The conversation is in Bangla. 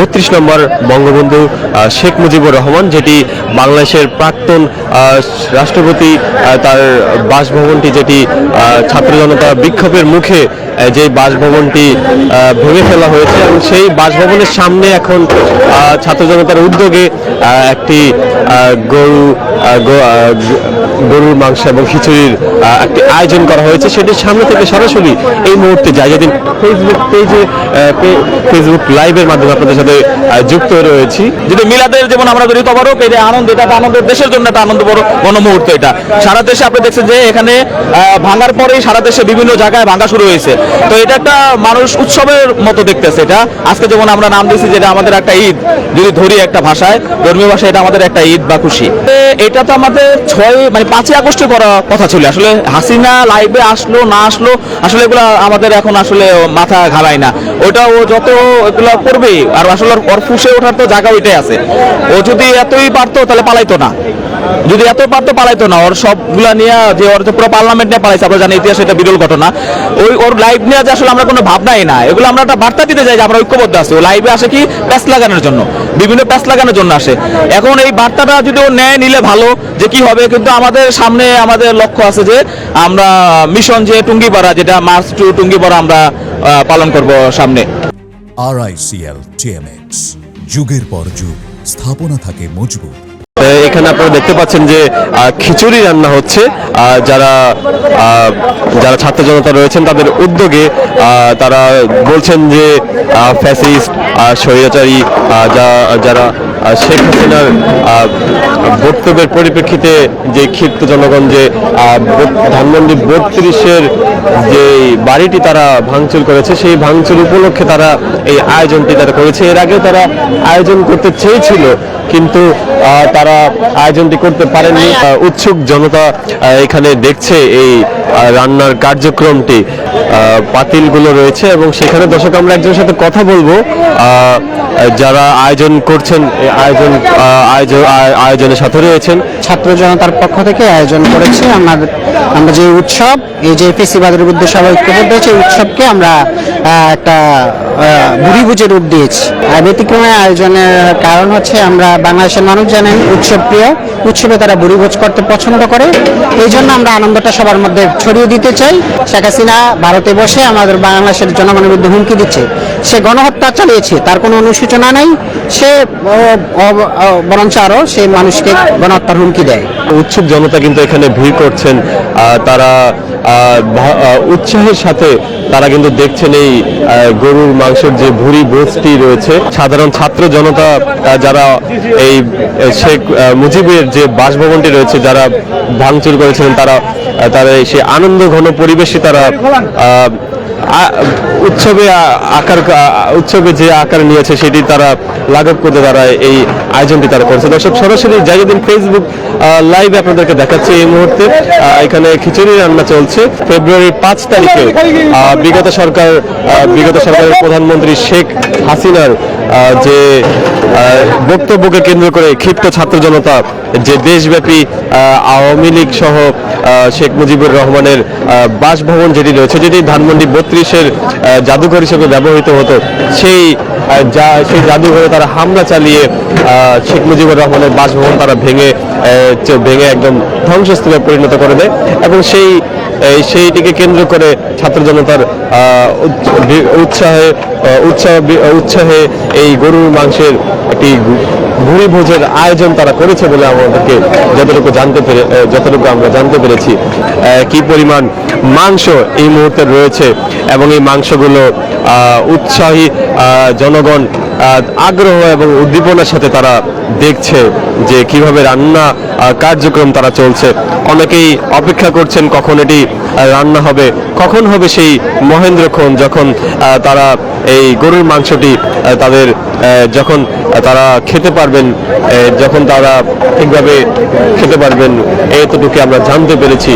32 নম্বর বঙ্গবন্ধু শেখ মুজিবুর রহমান, যেটি বাংলাদেশের প্রাক্তন রাষ্ট্রপতি তার বাসভবনটি, যেটি ছাত্র জনতা বিক্ষোভের মুখে যে বাসভবনটি ভেঙে ফেলা হয়েছে, এবং সেই বাসভবনের সামনে এখন ছাত্র জনতার উদ্যোগে একটি গরুর মাংস এবং খিচুড়ির একটি আয়োজন করা হয়েছে। সেটির সামনে থেকে সরাসরি এই মুহূর্তে যাই, যেদিন ফেসবুক লাইভের মাধ্যমে আপনাদের সাথে যুক্ত রয়েছি। যদি মিলাদের যেমন আমরা করি তবরক, এটা আনন্দ, এটা আনন্দ, দেশের জন্য একটা আনন্দ বড় গণমুহূর্ত। এটা সারা দেশে আপনি দেখছেন যে এখানে ভাঙার পরেই সারা দেশে বিভিন্ন জায়গায় ভাঙা শুরু হয়েছে। তো এটা একটা মানুষ উৎসবের মতো দেখতেছে। এটা আজকে যেমন আমরা নাম দিয়েছি যেটা আমাদের একটা ঈদ, যদি ধরি একটা ভাষায়, ধর্মীয় ভাষায়, এটা আমাদের একটা ঈদ বা খুশি। এটা তো আমাদের 5ই আগস্টে করা কথা ছিল। আসলে হাসিনা লাইভে আসলো না আসলো, আসলে এগুলো আমাদের এখন আসলে মাথা ঘামায় না। ওটা ও যত এগুলো করবে, আর আসলে ওর ফুসে ওঠার তো জায়গা ওইটাই আছে। ও যদি এতই পারতো তাহলে পালাইতো না, যদি এত পারতো পালাইতো না। ওর সবগুলা নিয়ে যে ওর পুরো পার্লামেন্ট নিয়ে পালাইছে, আমরা জানি ইতিহাসে এটা বিরল ঘটনা। ওর লাইভ নিয়ে যে আসলে আমরা কোনো ভাবনাই না, এগুলো আমরা একটা বার্তা দিতে চাই যে আমরা ঐক্যবদ্ধ আছি। ও লাইভে আসে কি প্যাচ লাগানোর জন্য, বিভিন্ন প্যাচ লাগানোর জন্য আসে। এখন এই বার্তাটা যদি ও নেয় নিলে ভালো, যে কি হবে। কিন্তু আমাদের সামনে আমাদের লক্ষ্য আছে যে আমরা মিশন যে টুঙ্গিপাড়া, যেটা মার্চ টু টুঙ্গিপাড়া আমরা পালন করব সামনে। RICL TMX, যুগের পর যুগ স্থাপনা থাকে মজবুত। এখানে আপনারা দেখতে পাচ্ছেন যে খিচুড়ি রান্না হচ্ছে। যারা ছাত্র জনতা রয়েছেন তাদের উদ্যোগে তারা বলছেন যে ফ্যাসিস্ট স্বৈরাচারী যারা শেখ হাসিনার বক্তব্যের পরিপ্রেক্ষিতে যে ক্ষিপ্ত জনগণ, যে ধানমন্ডি 32-এর যে বাড়িটি তারা ভাঙচুর করেছে, সেই ভাঙচুর উপলক্ষে তারা এই আয়োজনটি তারা করেছে। এর আগেও তারা আয়োজন করতে চেয়েছিল, কিন্তু তারা আয়োজনটি করতে পারেনি। উৎসুক জনতা এখানে দেখছে এই রান্নার কার্যক্রমটি, পাতিলগুলো রয়েছে, এবং সেখানে দর্শক আমরা একজনের সাথে কথা বলবো যারা আয়োজন করছেন। আয়োজনের সাথে রয়েছেন ছাত্র জনতার পক্ষ থেকে আয়োজন করেছে। আমরা যে উৎসব, এই যে ফেসিবাদের বিরুদ্ধে সবাই ঐক্যবদ্ধ হয়েছে, এই উৎসবকে আমরা একটা ভুরিভোজের রূপ দিয়েছি। ব্যতিক্রমে আয়োজনের কারণ হচ্ছে আমরা বাংলাদেশের মানুষ জানেন উৎসব প্রিয়, উৎসবে তারা ভুরিভোজ করতে পছন্দ করে। এই জন্য আমরা আনন্দটা সবার মধ্যে ছড়িয়ে দিতে চাই। শেখ হাসিনা ভারতে বসে আমাদের বাংলাদেশের জনগণের বিরুদ্ধে হুমকি দিচ্ছে, সে গণহত্যা চালিয়েছে, তার কোনো অনুসূচনা নাই। সে বরঞ্চ আরো সেই মানুষকে গণহত্যার হুমকি দেয়। উৎসুক জনতা কিন্তু এখানে ভিড় করছেন। তারা উৎসাহের সাথে তারা কিন্তু দেখছেন এই গরুর মাংসের যে ভুরি ভোজটি রয়েছে। সাধারণ ছাত্র জনতা যারা এই শেখ মুজিবের যে বাসভবনটি রয়েছে, যারা ভাঙচুর করেছিলেন, তারা সেই আনন্দ ঘন পরিবেশে তারা উৎসবে যে আকার নিয়েছে সেটি তারা লাঘব করতে তারা এই আয়োজনটি তারা করছে। দর্শক সরাসরি জায়গাদিন ফেসবুক লাইভে আপনাদেরকে দেখাচ্ছে এই মুহূর্তে এখানে খিচুড়ি রান্না চলছে। ফেব্রুয়ারির 5 তারিখে বিগত সরকারের প্রধানমন্ত্রী শেখ হাসিনার যে বক্তব্যকে কেন্দ্র করে ক্ষিপ্ত ছাত্র জনতা যে দেশব্যাপী আওয়ামী লীগ সহ শেখ মুজিবুর রহমানের বাসভবন যেটি রয়েছে, যেটি ধানমন্ডি 32-এর জাদুঘর হিসেবে ব্যবহৃত হতো, সেই জাদুঘরে তারা হামলা চালিয়ে শেখ মুজিবুর রহমানের বাসভবন তারা ভেঙে একদম ধ্বংসস্তূপে পরিণত করে দেয়। এবং সেইটিকে কেন্দ্র করে ছাত্র জনতার উৎসাহে এই গরুর মাংসের একটি ভুরি ভোজের আয়োজন তারা করেছে বলে আমাদেরকে যতটুকু আমরা জানতে পেরেছি। কি পরিমাণ মাংস এই মুহূর্তে রয়েছে, এবং এই মাংসগুলো উৎসাহী জনগণ আগ্রহ এবং উদ্দীপনার সাথে তারা দেখছে যে কিভাবে রান্না কার্যক্রম তারা চলছে। অনেকেই অপেক্ষা করছেন কখন এটি রান্না হবে, কখন হবে সেই মহেন্দ্রক্ষণ, যখন তারা এই গরুর মাংসটি যখন তারা খেতে পারবেন, যখন তারা ঠিকভাবে খেতে পারবেন, এতটুকু আমরা জানতে পেরেছি।